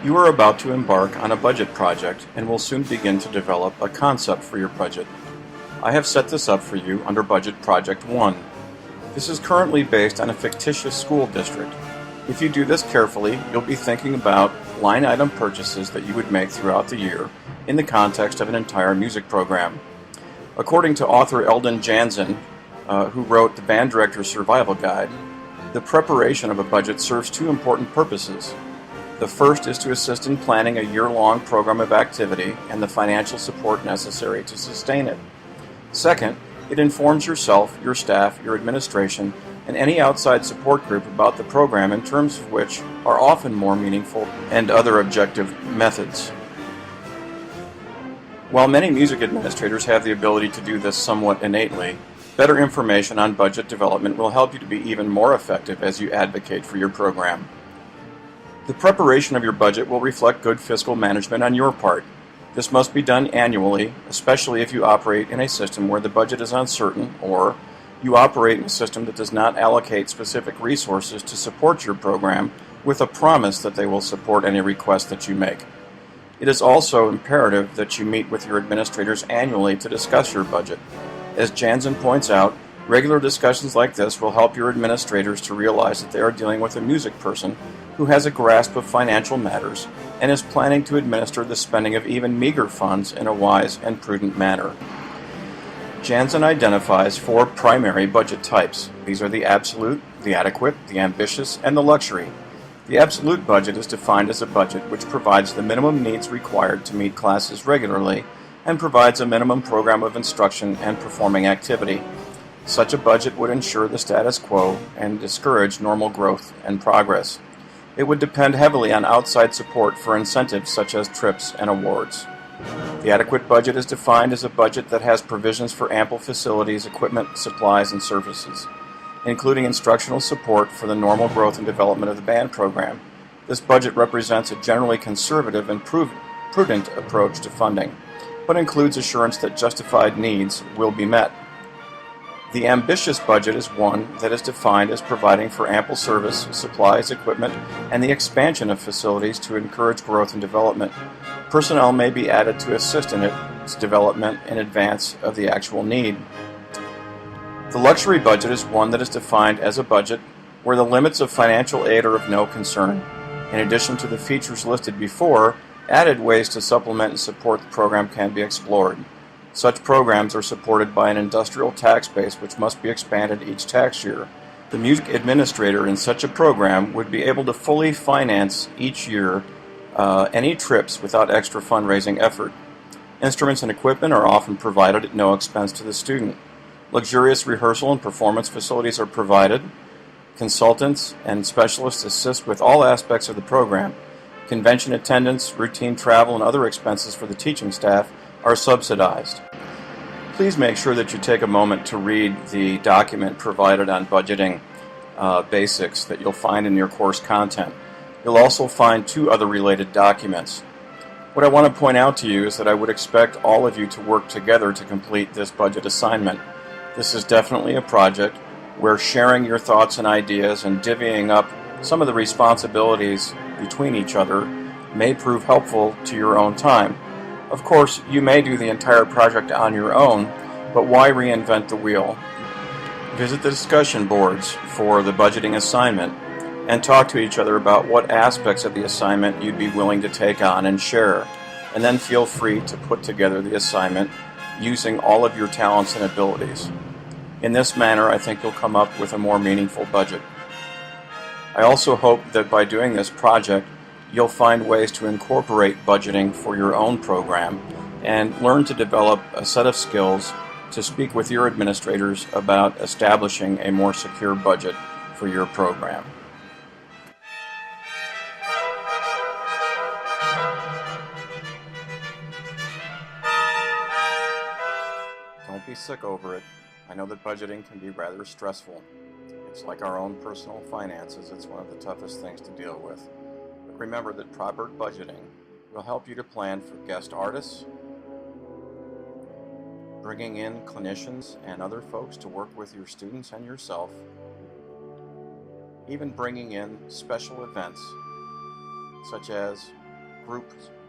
You are about to embark on a budget project and will soon begin to develop a concept for your budget. I have set this up for you under Budget Project 1. This is currently based on a fictitious school district. If you do this carefully, you'll be thinking about line item purchases that you would make throughout the year in the context of an entire music program. According to author Eldon Jansen, who wrote the Band Director's Survival Guide, the preparation of a budget serves two important purposes. The first is to assist in planning a year-long program of activity and the financial support necessary to sustain it. Second, it informs yourself, your staff, your administration, and any outside support group about the program in terms of which are often more meaningful and other objective methods. While many music administrators have the ability to do this somewhat innately, better information on budget development will help you to be even more effective as you advocate for your program. The preparation of your budget will reflect good fiscal management on your part. This must be done annually, especially if you operate in a system where the budget is uncertain or you operate in a system that does not allocate specific resources to support your program with a promise that they will support any request that you make. It is also imperative that you meet with your administrators annually to discuss your budget. As Jansen points out, regular discussions like this will help your administrators to realize that they are dealing with a music person who has a grasp of financial matters and is planning to administer the spending of even meager funds in a wise and prudent manner. Jansen identifies four primary budget types. These are the absolute, the adequate, the ambitious, and the luxury. The absolute budget is defined as a budget which provides the minimum needs required to meet classes regularly and provides a minimum program of instruction and performing activity. Such a budget would ensure the status quo and discourage normal growth and progress. It would depend heavily on outside support for incentives such as trips and awards. The adequate budget is defined as a budget that has provisions for ample facilities, equipment, supplies, and services, including instructional support for the normal growth and development of the band program. This budget represents a generally conservative and prudent approach to funding, but includes assurance that justified needs will be met. The ambitious budget is one that is defined as providing for ample service, supplies, equipment, and the expansion of facilities to encourage growth and development. Personnel may be added to assist in its development in advance of the actual need. The luxury budget is one that is defined as a budget where the limits of financial aid are of no concern. In addition to the features listed before, added ways to supplement and support the program can be explored. Such programs are supported by an industrial tax base which must be expanded each tax year. The music administrator in such a program would be able to fully finance each year any trips without extra fundraising effort. Instruments and equipment are often provided at no expense to the student. Luxurious rehearsal and performance facilities are provided. Consultants and specialists assist with all aspects of the program. Convention attendance, routine travel, and other expenses for the teaching staff are subsidized. Please make sure that you take a moment to read the document provided on budgeting basics that you'll find in your course content. You'll also find two other related documents. What I want to point out to you is that I would expect all of you to work together to complete this budget assignment. This is definitely a project where sharing your thoughts and ideas and divvying up some of the responsibilities between each other may prove helpful to your own time. Of course, you may do the entire project on your own, but why reinvent the wheel? Visit the discussion boards for the budgeting assignment and talk to each other about what aspects of the assignment you'd be willing to take on and share, and then feel free to put together the assignment using all of your talents and abilities. In this manner, I think you'll come up with a more meaningful budget. I also hope that by doing this project, you'll find ways to incorporate budgeting for your own program and learn to develop a set of skills to speak with your administrators about establishing a more secure budget for your program. Don't be sick over it. I know that budgeting can be rather stressful. It's like our own personal finances. It's one of the toughest things to deal with. But remember that proper budgeting will help you to plan for guest artists, bringing in clinicians and other folks to work with your students and yourself, even bringing in special events such as group